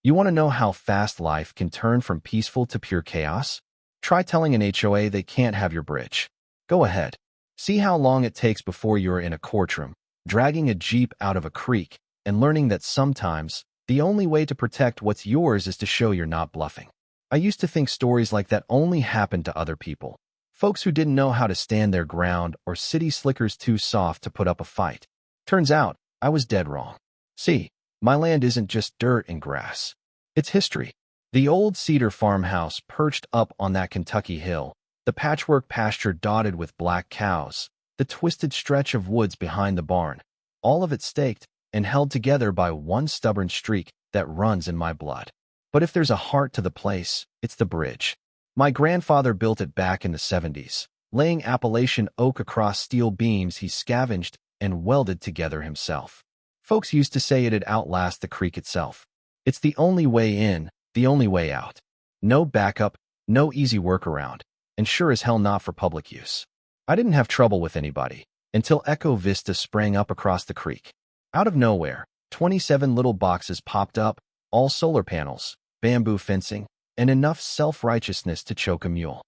You want to know how fast life can turn from peaceful to pure chaos? Try telling an HOA they can't have your bridge. Go ahead. See how long it takes before you're in a courtroom, dragging a Jeep out of a creek, and learning that sometimes the only way to protect what's yours is to show you're not bluffing. I used to think stories like that only happened to other people, folks who didn't know how to stand their ground or city slickers too soft to put up a fight. Turns out, I was dead wrong. See, my land isn't just dirt and grass. It's history. The old cedar farmhouse perched up on that Kentucky hill, the patchwork pasture dotted with black cows, the twisted stretch of woods behind the barn, all of it staked and held together by one stubborn streak that runs in my blood. But if there's a heart to the place, it's the bridge. My grandfather built it back in the 70s, laying Appalachian oak across steel beams he scavenged and welded together himself. Folks used to say it'd outlast the creek itself. It's the only way in, the only way out. No backup, no easy workaround, and sure as hell not for public use. I didn't have trouble with anybody until Echo Vista sprang up across the creek. Out of nowhere, 27 little boxes popped up, all solar panels, bamboo fencing, and enough self-righteousness to choke a mule.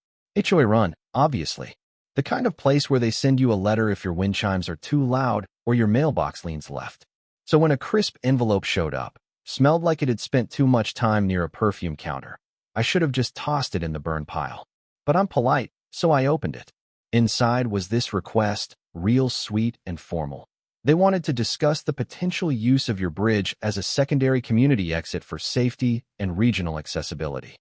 HOA run, obviously. The kind of place where they send you a letter if your wind chimes are too loud or your mailbox leans left. So when a crisp envelope showed up, smelled like it had spent too much time near a perfume counter, I should have just tossed it in the burn pile. But I'm polite, so I opened it. Inside was this request, real sweet and formal. They wanted to discuss the potential use of your bridge as a secondary community exit for safety and regional accessibility.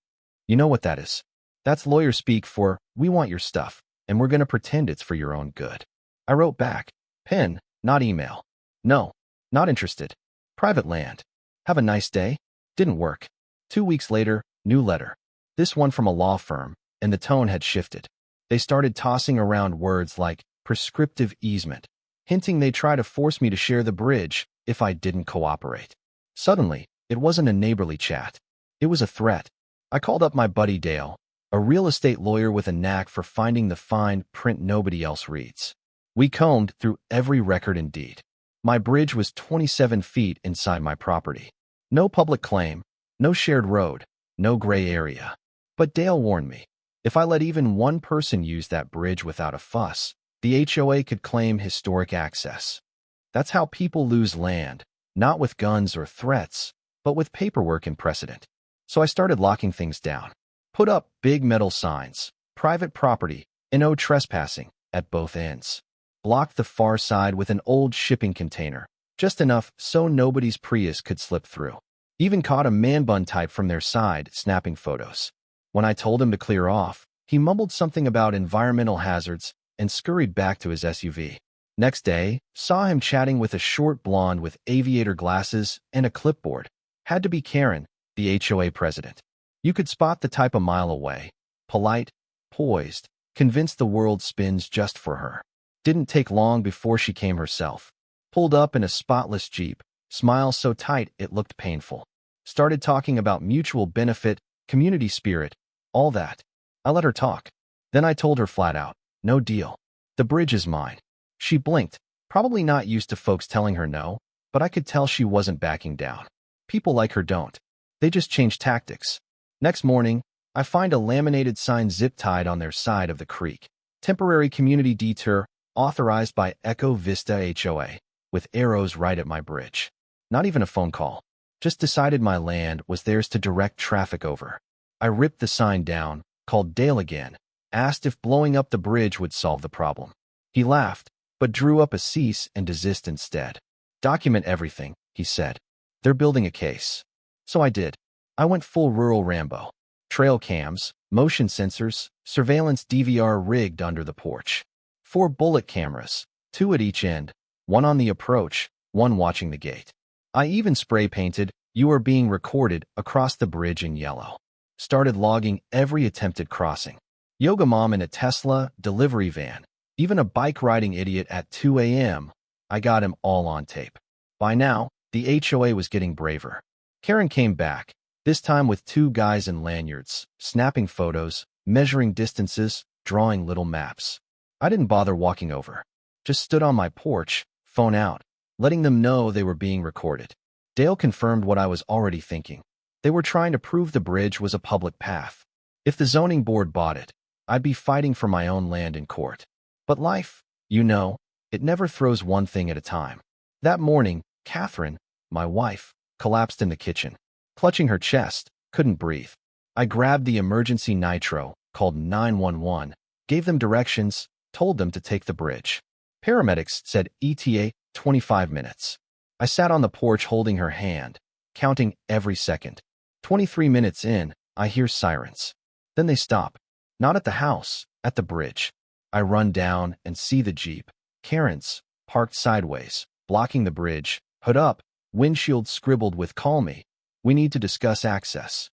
You know what that is? That's lawyer speak for, we want your stuff, and we're going to pretend it's for your own good. I wrote back, pen, not email. No, not interested. Private land. Have a nice day. Didn't work. 2 weeks later, new letter. This one from a law firm, and the tone had shifted. They started tossing around words like prescriptive easement, hinting they'd try to force me to share the bridge if I didn't cooperate. Suddenly, it wasn't a neighborly chat. It was a threat. I called up my buddy Dale, a real estate lawyer with a knack for finding the fine print nobody else reads. We combed through every record and deed. My bridge was 27 feet inside my property. No public claim, no shared road, no gray area. But Dale warned me, if I let even one person use that bridge without a fuss, the HOA could claim historic access. That's how people lose land, not with guns or threats, but with paperwork and precedent. So I started locking things down. Put up big metal signs, private property, and no trespassing at both ends. Blocked the far side with an old shipping container, just enough so nobody's Prius could slip through. Even caught a man bun type from their side snapping photos. When I told him to clear off, he mumbled something about environmental hazards and scurried back to his SUV. Next day, saw him chatting with a short blonde with aviator glasses and a clipboard. Had to be Karen, the HOA president. You could spot the type a mile away. Polite, poised, convinced the world spins just for her. Didn't take long before she came herself. Pulled up in a spotless Jeep, smile so tight it looked painful. Started talking about mutual benefit, community spirit, all that. I let her talk. Then I told her flat out, no deal. The bridge is mine. She blinked, probably not used to folks telling her no, but I could tell she wasn't backing down. People like her don't. They just change tactics. Next morning, I find a laminated sign zip-tied on their side of the creek. Temporary community detour, authorized by Echo Vista HOA, with arrows right at my bridge. Not even a phone call. Just decided my land was theirs to direct traffic over. I ripped the sign down, called Dale again, asked if blowing up the bridge would solve the problem. He laughed, but drew up a cease and desist instead. Document everything, he said. They're building a case. So I did. I went full rural Rambo. Trail cams, motion sensors, surveillance DVR rigged under the porch. 4 bullet cameras, 2 at each end, 1 on the approach, 1 watching the gate. I even spray painted, "You are being recorded," across the bridge in yellow. Started logging every attempted crossing. Yoga mom in a Tesla delivery van, even a bike-riding idiot at 2 a.m. I got him all on tape. By now, the HOA was getting braver. Karen came back, this time with 2 guys in lanyards, snapping photos, measuring distances, drawing little maps. I didn't bother walking over. Just stood on my porch, phone out, letting them know they were being recorded. Dale confirmed what I was already thinking. They were trying to prove the bridge was a public path. If the zoning board bought it, I'd be fighting for my own land in court. But life, you know, it never throws one thing at a time. That morning, Catherine, my wife, collapsed in the kitchen. Clutching her chest, couldn't breathe. I grabbed the emergency nitro, called 911, gave them directions, told them to take the bridge. Paramedics said ETA 25 minutes. I sat on the porch holding her hand, counting every second. 23 minutes in, I hear sirens. Then they stop. Not at the house, at the bridge. I run down and see the Jeep, Karen's, parked sideways, blocking the bridge, hood up, windshield scribbled with "Call me. We need to discuss access."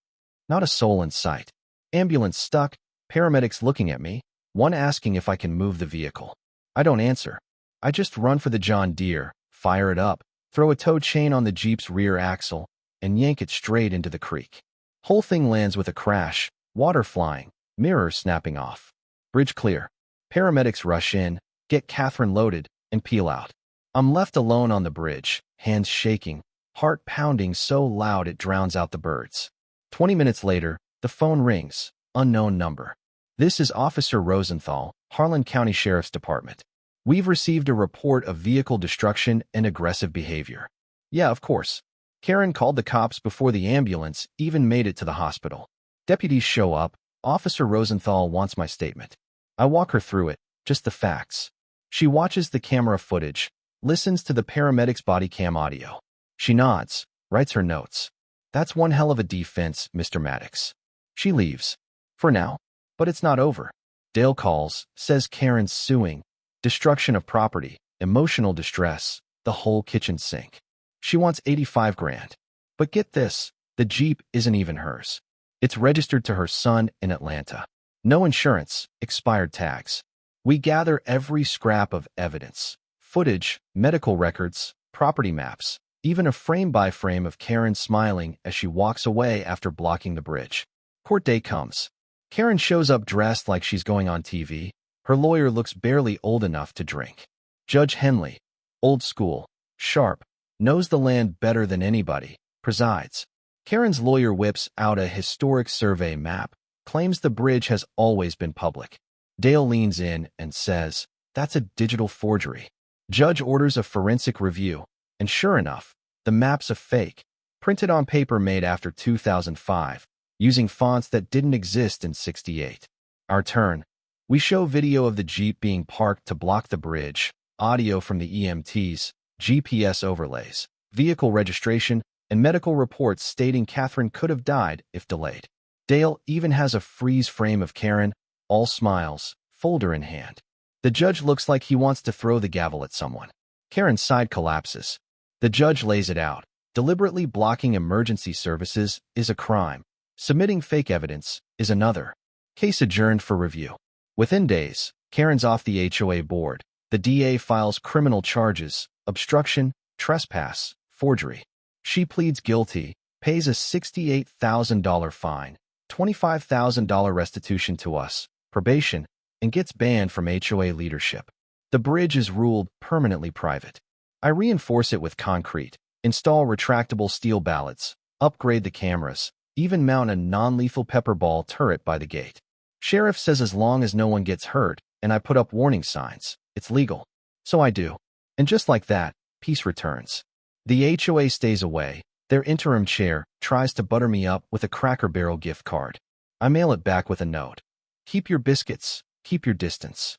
Not a soul in sight. Ambulance stuck, paramedics looking at me, one asking if I can move the vehicle. I don't answer. I just run for the John Deere, fire it up, throw a tow chain on the Jeep's rear axle, and yank it straight into the creek. Whole thing lands with a crash, water flying, mirror snapping off. Bridge clear. Paramedics rush in, get Catherine loaded, and peel out. I'm left alone on the bridge, hands shaking, heart pounding so loud it drowns out the birds. 20 minutes later, the phone rings, unknown number. This is Officer Rosenthal, Harlan County Sheriff's Department. We've received a report of vehicle destruction and aggressive behavior. Yeah, of course. Karen called the cops before the ambulance even made it to the hospital. Deputies show up. Officer Rosenthal wants my statement. I walk her through it, just the facts. She watches the camera footage, listens to the paramedics' body cam audio. She nods, writes her notes. That's one hell of a defense, Mr. Maddox. She leaves. For now. But it's not over. Dale calls, says Karen's suing. Destruction of property, emotional distress, the whole kitchen sink. She wants 85 grand. But get this, the Jeep isn't even hers. It's registered to her son in Atlanta. No insurance, expired tags. We gather every scrap of evidence, footage, medical records, property maps, even a frame-by-frame of Karen smiling as she walks away after blocking the bridge. Court day comes. Karen shows up dressed like she's going on TV. Her lawyer looks barely old enough to drink. Judge Henley, old school, sharp, knows the land better than anybody, presides. Karen's lawyer whips out a historic survey map, claims the bridge has always been public. Dale leans in and says, "That's a digital forgery." Judge orders a forensic review, and sure enough, the map's a fake, printed on paper made after 2005, using fonts that didn't exist in '68. Our turn. We show video of the Jeep being parked to block the bridge, audio from the EMTs, GPS overlays, vehicle registration, and medical reports stating Catherine could have died if delayed. Dale even has a freeze frame of Karen, all smiles, folder in hand. The judge looks like he wants to throw the gavel at someone. Karen's side collapses. The judge lays it out. Deliberately blocking emergency services is a crime. Submitting fake evidence is another. Case adjourned for review. Within days, Karen's off the HOA board. The DA files criminal charges, obstruction, trespass, forgery. She pleads guilty, pays a $68,000 fine, $25,000 restitution to us, probation, and gets banned from HOA leadership. The bridge is ruled permanently private. I reinforce it with concrete, install retractable steel ballets, upgrade the cameras, even mount a non-lethal pepper ball turret by the gate. Sheriff says as long as no one gets hurt, and I put up warning signs, it's legal. So I do. And just like that, peace returns. The HOA stays away. Their interim chair tries to butter me up with a Cracker Barrel gift card. I mail it back with a note. Keep your biscuits, keep your distance.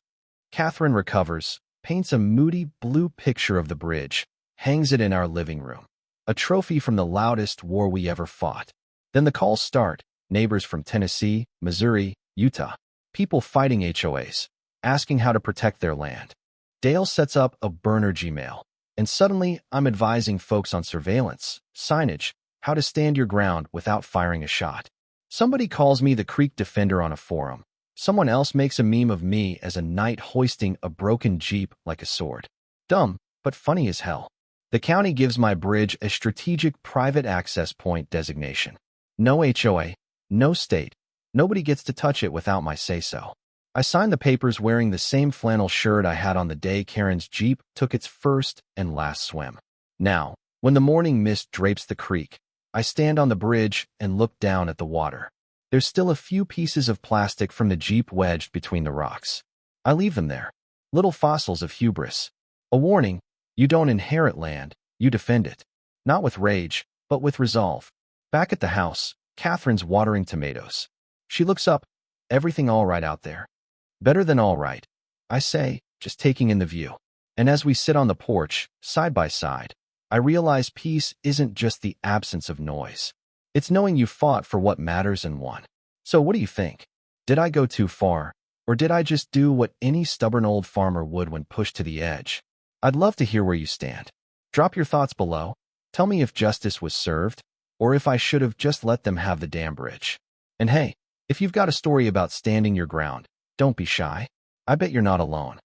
Catherine recovers, paints a moody blue picture of the bridge, hangs it in our living room. A trophy from the loudest war we ever fought. Then the calls start. Neighbors from Tennessee, Missouri, Utah. People fighting HOAs, asking how to protect their land. Dale sets up a burner Gmail. And suddenly, I'm advising folks on surveillance, signage, how to stand your ground without firing a shot. Somebody calls me the Creek Defender on a forum. Someone else makes a meme of me as a knight hoisting a broken Jeep like a sword. Dumb, but funny as hell. The county gives my bridge a strategic private access point designation. No HOA, no state. Nobody gets to touch it without my say-so. I signed the papers wearing the same flannel shirt I had on the day Karen's Jeep took its first and last swim. Now, when the morning mist drapes the creek, I stand on the bridge and look down at the water. There's still a few pieces of plastic from the Jeep wedged between the rocks. I leave them there. Little fossils of hubris. A warning, you don't inherit land, you defend it. Not with rage, but with resolve. Back at the house, Catherine's watering tomatoes. She looks up. Everything all right out there? Better than all right, I say, just taking in the view. And as we sit on the porch, side by side, I realize peace isn't just the absence of noise. It's knowing you fought for what matters and won. So what do you think? Did I go too far? Or did I just do what any stubborn old farmer would when pushed to the edge? I'd love to hear where you stand. Drop your thoughts below. Tell me if justice was served, or if I should have just let them have the damn bridge. And hey, if you've got a story about standing your ground, don't be shy. I bet you're not alone.